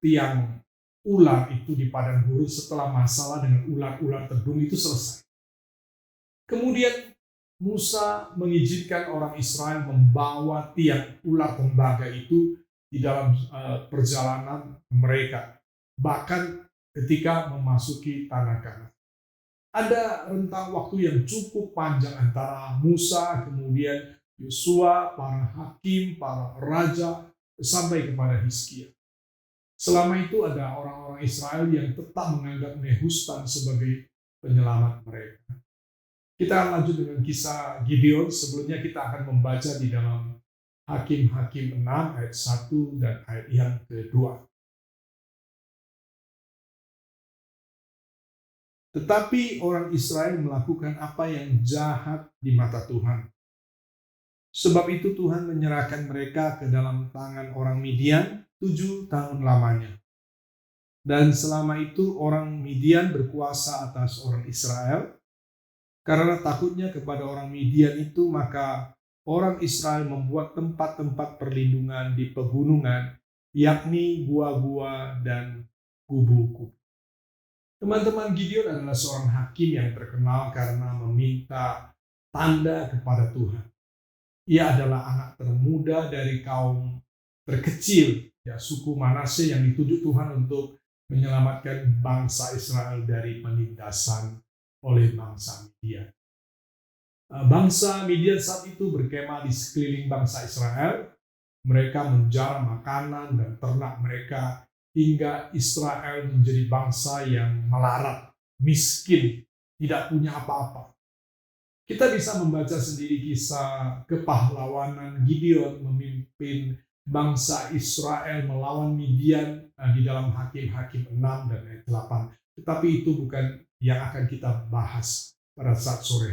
tiang ular itu di padang gurun setelah masalah dengan ular-ular tedung itu selesai. Kemudian Musa mengizinkan orang Israel membawa tiang ular tembaga itu di dalam perjalanan mereka, bahkan ketika memasuki tanah Kanaan. Ada rentang waktu yang cukup panjang antara Musa, kemudian Yosua, para hakim, para raja, sampai kepada Hizkia. Selama itu ada orang-orang Israel yang tetap menganggap Nehustan sebagai penyelamat mereka. Kita akan lanjut dengan kisah Gideon. Sebelumnya kita akan membaca di dalam Hakim-Hakim 6 ayat 1 dan ayat yang kedua. Tetapi orang Israel melakukan apa yang jahat di mata Tuhan. Sebab itu Tuhan menyerahkan mereka ke dalam tangan orang Midian 7 tahun lamanya. Dan selama itu orang Midian berkuasa atas orang Israel. Karena takutnya kepada orang Midian itu, maka orang Israel membuat tempat-tempat perlindungan di pegunungan, yakni gua-gua dan kubu-kubu. Teman-teman, Gideon adalah seorang hakim yang terkenal karena meminta tanda kepada Tuhan. Ia adalah anak termuda dari kaum terkecil, suku Manase yang dituju Tuhan untuk menyelamatkan bangsa Israel dari penindasan oleh bangsa Midian. Bangsa Midian saat itu berkemah di sekeliling bangsa Israel. Mereka menjara makanan dan ternak mereka hingga Israel menjadi bangsa yang melarat, miskin, tidak punya apa-apa. Kita bisa membaca sendiri kisah kepahlawanan Gideon memimpin bangsa Israel melawan Midian di dalam Hakim-Hakim 6 dan ayat 8. Tetapi itu bukan yang akan kita bahas pada saat sore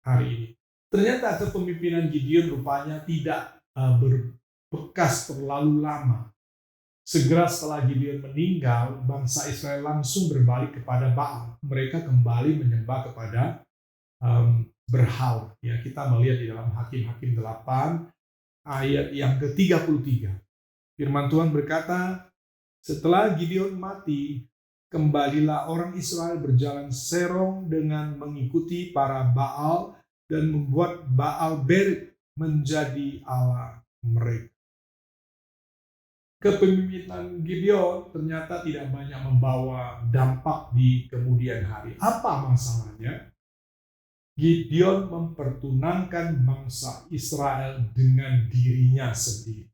hari ini. Ternyata kepemimpinan Gideon rupanya tidak berbekas terlalu lama. Segera setelah Gideon meninggal, bangsa Israel langsung berbalik kepada Baal. Mereka kembali menyembah kepada berhala. Ya, kita melihat di dalam Hakim-Hakim 8 ayat yang ke-33. Firman Tuhan berkata, setelah Gideon mati, kembalilah orang Israel berjalan serong dengan mengikuti para Baal dan membuat Baal Berit menjadi Allah mereka. Kepemimpinan Gideon ternyata tidak banyak membawa dampak di kemudian hari. Apa masalahnya? Gideon mempertunangkan bangsa Israel dengan dirinya sendiri.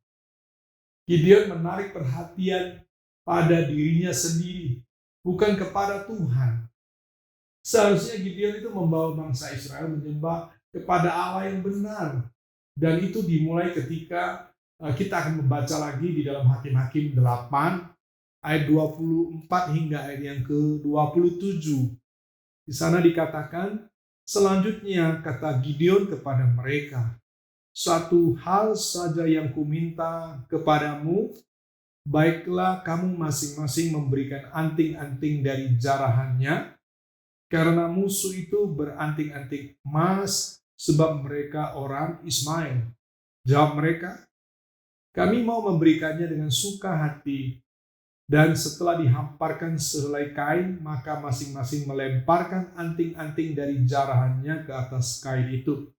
Gideon menarik perhatian pada dirinya sendiri, bukan kepada Tuhan. Seharusnya Gideon itu membawa bangsa Israel menyembah kepada Allah yang benar. Dan itu dimulai ketika kita akan membaca lagi di dalam Hakim-Hakim 8 ayat 24 hingga ayat yang ke-27. Di sana dikatakan, selanjutnya kata Gideon kepada mereka, satu hal saja yang kuminta kepadamu, baiklah kamu masing-masing memberikan anting-anting dari jarahannya, karena musuh itu beranting-anting emas, sebab mereka orang Ismail. Jawab mereka, kami mau memberikannya dengan suka hati. Dan setelah dihamparkan sehelai kain, maka masing-masing melemparkan anting-anting dari jarahannya ke atas kain itu.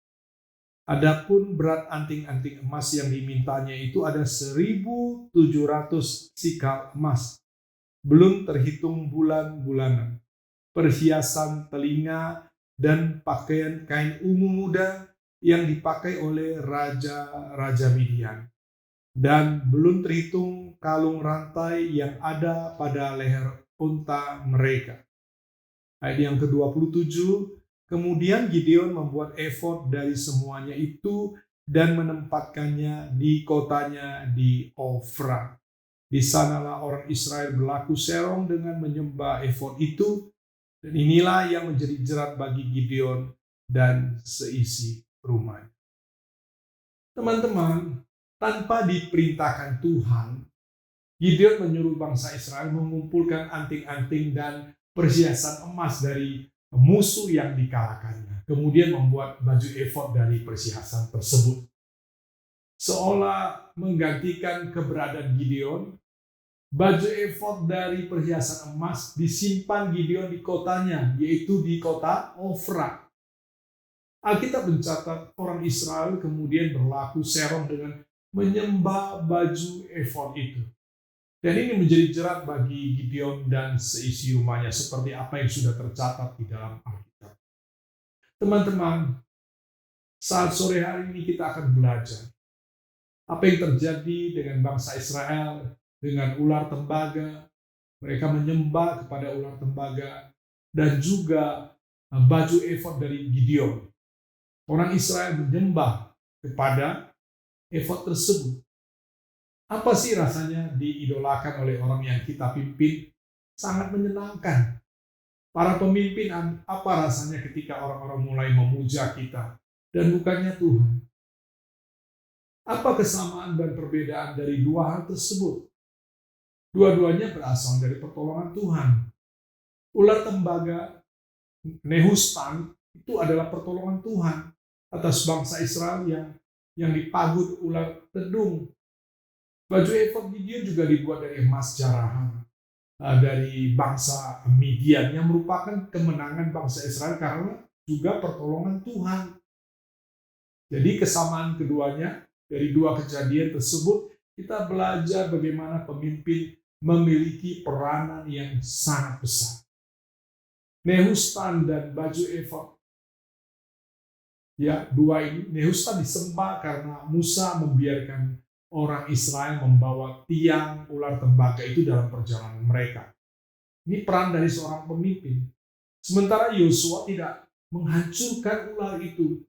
Adapun berat anting-anting emas yang dimintanya itu ada 1.700 sikal emas. belum terhitung bulan-bulanan, perhiasan telinga, dan pakaian kain ungu muda yang dipakai oleh raja-raja Midian. Dan belum terhitung kalung rantai yang ada pada leher unta mereka. Ayat yang ke-27, kemudian Gideon membuat efod dari semuanya itu dan menempatkannya di kotanya di Ofra. Di sanalah orang Israel berlaku serong dengan menyembah efod itu, dan inilah yang menjadi jerat bagi Gideon dan seisi rumahnya. Teman-teman, tanpa diperintahkan Tuhan, Gideon menyuruh bangsa Israel mengumpulkan anting-anting dan perhiasan emas dari musuh yang dikalahkannya. Kemudian membuat baju efod dari perhiasan tersebut. Seolah menggantikan keberadaan Gideon, baju efod dari perhiasan emas disimpan Gideon di kotanya, yaitu di kota Ofra. Alkitab mencatat orang Israel kemudian berlaku serong dengan menyembah baju efod itu. Dan ini menjadi jerat bagi Gideon dan seisi rumahnya, seperti apa yang sudah tercatat di dalam Alkitab. Teman-teman, saat sore hari ini kita akan belajar apa yang terjadi dengan bangsa Israel, dengan ular tembaga. Mereka menyembah kepada ular tembaga, dan juga baju efod dari Gideon. Orang Israel menyembah kepada efod tersebut. Apa sih rasanya diidolakan oleh orang yang kita pimpin? Sangat menyenangkan. Para pemimpin, apa rasanya ketika orang-orang mulai memuja kita dan bukannya Tuhan? Apa kesamaan dan perbedaan dari dua hal tersebut? Dua-duanya berasal dari pertolongan Tuhan. Ular tembaga, Nehustan, itu adalah pertolongan Tuhan atas bangsa Israel yang dipagut ular tedung. Baju efod Gideon juga dibuat dari emas jarahan dari bangsa Midian, yang merupakan kemenangan bangsa Israel karena juga pertolongan Tuhan. Jadi kesamaan keduanya dari dua kejadian tersebut, kita belajar bagaimana pemimpin memiliki peranan yang sangat besar. Nehustan dan baju efod, ya, dua ini, Nehustan disembah karena Musa membiarkan orang Israel membawa tiang ular tembaga itu dalam perjalanan mereka. Ini peran dari seorang pemimpin. Sementara Yosua tidak menghancurkan ular itu.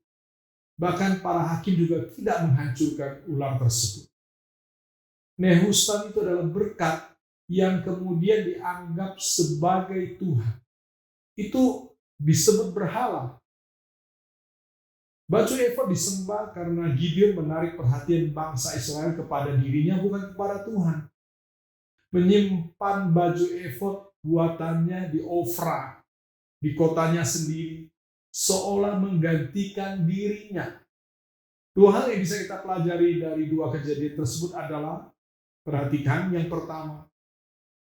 Bahkan para hakim juga tidak menghancurkan ular tersebut. Nehustan itu adalah berkat yang kemudian dianggap sebagai Tuhan. Itu disebut berhala. Baju efod disembah karena Gideon menarik perhatian bangsa Israel kepada dirinya, bukan kepada Tuhan. Menyimpan baju efod buatannya di Ofra, di kotanya sendiri, seolah menggantikan dirinya. Dua hal yang bisa kita pelajari dari dua kejadian tersebut adalah, perhatikan, yang pertama,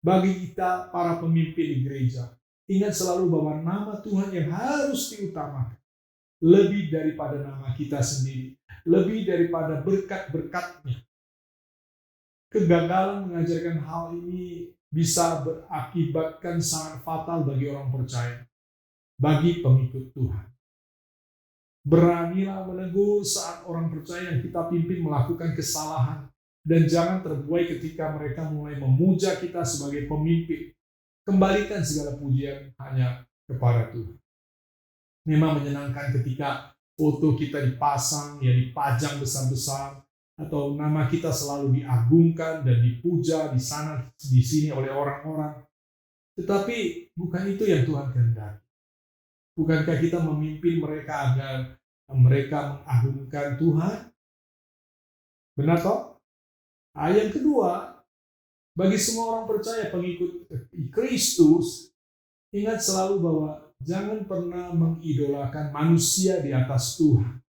bagi kita para pemimpin di gereja, ingat selalu bahwa nama Tuhan yang harus diutamakan. Lebih daripada nama kita sendiri, lebih daripada berkat-berkatnya. Kegagalan mengajarkan hal ini bisa berakibatkan sangat fatal bagi orang percaya, bagi pengikut Tuhan. Beranilah menegur saat orang percaya yang kita pimpin melakukan kesalahan, dan jangan terbuai ketika mereka mulai memuja kita sebagai pemimpin. Kembalikan segala pujian hanya kepada Tuhan. Memang menyenangkan ketika foto kita dipasang, ya dipajang besar-besar, atau nama kita selalu diagungkan dan dipuja di sana, di sini oleh orang-orang. Tetapi bukan itu yang Tuhan kehendaki. Bukankah kita memimpin mereka agar mereka mengagungkan Tuhan? Benar toh? Yang kedua, bagi semua orang percaya pengikut Kristus, ingat selalu bahwa jangan pernah mengidolakan manusia di atas Tuhan.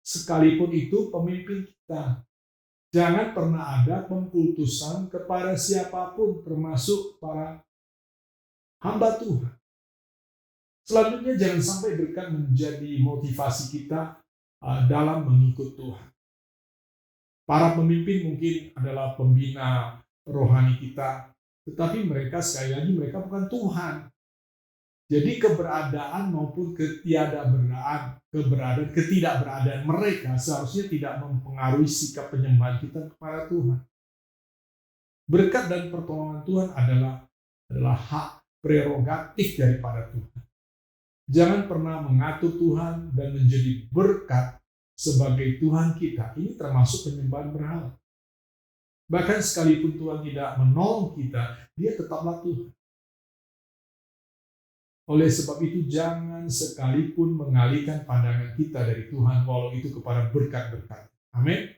Sekalipun itu pemimpin kita. Jangan pernah ada pengkultusan kepada siapapun, termasuk para hamba Tuhan. Selanjutnya, jangan sampai berkat menjadi motivasi kita dalam mengikut Tuhan. Para pemimpin mungkin adalah pembina rohani kita, Tetapi mereka, sekali lagi, mereka bukan Tuhan. Jadi keberadaan maupun ketidakberadaan mereka seharusnya tidak mempengaruhi sikap penyembahan kita kepada Tuhan. Berkat dan pertolongan Tuhan adalah hak prerogatif daripada Tuhan. Jangan pernah mengatur Tuhan dan menjadi berkat sebagai Tuhan kita. Ini termasuk penyembahan berhala. Bahkan sekalipun Tuhan tidak menolong kita, dia tetaplah Tuhan. Oleh sebab itu, jangan sekalipun mengalihkan pandangan kita dari Tuhan, walau itu kepada berkat-berkat. Amin.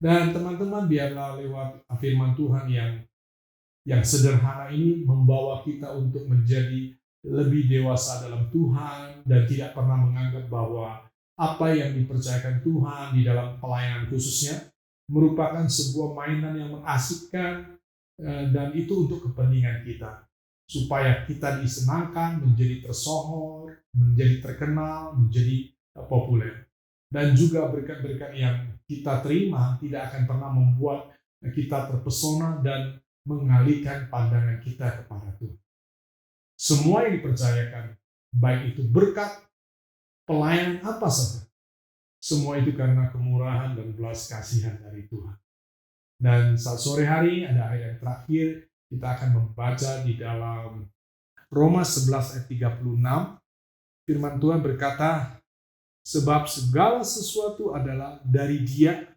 Dan teman-teman, biarlah lewat firman Tuhan yang sederhana ini membawa kita untuk menjadi lebih dewasa dalam Tuhan dan tidak pernah menganggap bahwa apa yang dipercayakan Tuhan di dalam pelayanan khususnya merupakan sebuah mainan yang mengasyikkan, dan itu untuk kepentingan kita. Supaya kita disenangkan, menjadi tersohor, menjadi terkenal, menjadi populer. Dan juga berkat-berkat yang kita terima tidak akan pernah membuat kita terpesona dan mengalihkan pandangan kita kepada Tuhan. Semua yang dipercayakan, baik itu berkat, pelayanan apa saja, semua itu karena kemurahan dan belas kasihan dari Tuhan. Dan saat sore hari ada ayat yang terakhir, kita akan membaca di dalam Roma 11 ayat 36. Firman Tuhan berkata, sebab segala sesuatu adalah dari Dia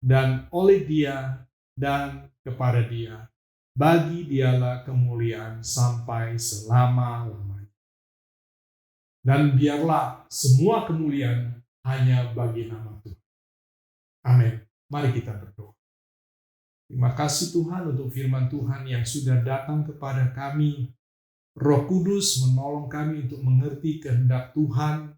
dan oleh Dia dan kepada Dia. Bagi Dialah kemuliaan sampai selama-lamanya. Dan biarlah semua kemuliaan hanya bagi nama Tuhan. Amin. Mari kita berdoa. Terima kasih Tuhan untuk firman Tuhan yang sudah datang kepada kami. Roh Kudus menolong kami untuk mengerti kehendak Tuhan,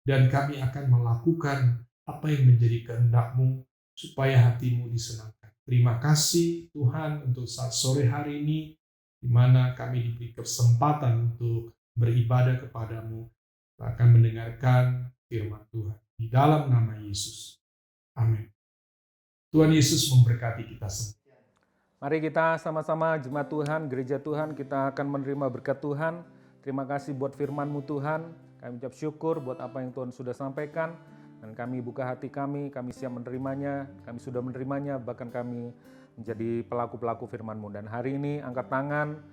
dan kami akan melakukan apa yang menjadi kehendak-Mu supaya hati-Mu disenangkan. Terima kasih Tuhan untuk saat sore hari ini, di mana kami diberi kesempatan untuk beribadah kepada-Mu, akan mendengarkan firman Tuhan. Di dalam nama Yesus. Amin. Tuhan Yesus memberkati kita semua. Mari kita sama-sama jemaat Tuhan, gereja Tuhan, kita akan menerima berkat Tuhan. Terima kasih buat firman-Mu Tuhan. Kami ucap syukur buat apa yang Tuhan sudah sampaikan. Dan kami buka hati kami siap menerimanya, kami sudah menerimanya, bahkan kami menjadi pelaku-pelaku firman-Mu. Dan hari ini angkat tangan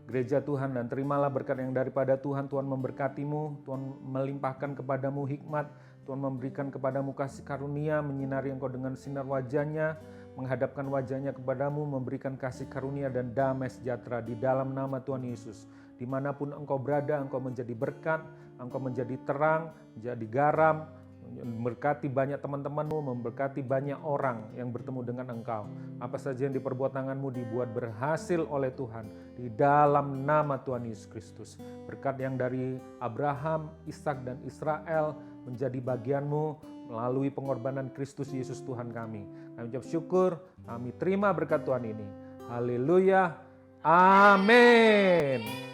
gereja Tuhan dan terimalah berkat yang daripada Tuhan. Tuhan memberkati-Mu, Tuhan melimpahkan kepada-Mu hikmat, Tuhan memberikan kepadamu kasih karunia, menyinari engkau dengan sinar wajah-Nya, menghadapkan wajah-Nya kepadamu, memberikan kasih karunia dan damai sejahtera di dalam nama Tuhan Yesus. Dimanapun engkau berada, engkau menjadi berkat, engkau menjadi terang, menjadi garam, memberkati banyak teman-temanmu, memberkati banyak orang yang bertemu dengan engkau. Apa saja yang diperbuat tanganmu dibuat berhasil oleh Tuhan di dalam nama Tuhan Yesus Kristus. Berkat yang dari Abraham, Ishak dan Israel menjadi bagianmu melalui pengorbanan Kristus Yesus Tuhan kami. Kami ucap syukur, kami terima berkat Tuhan ini. Haleluya, amin.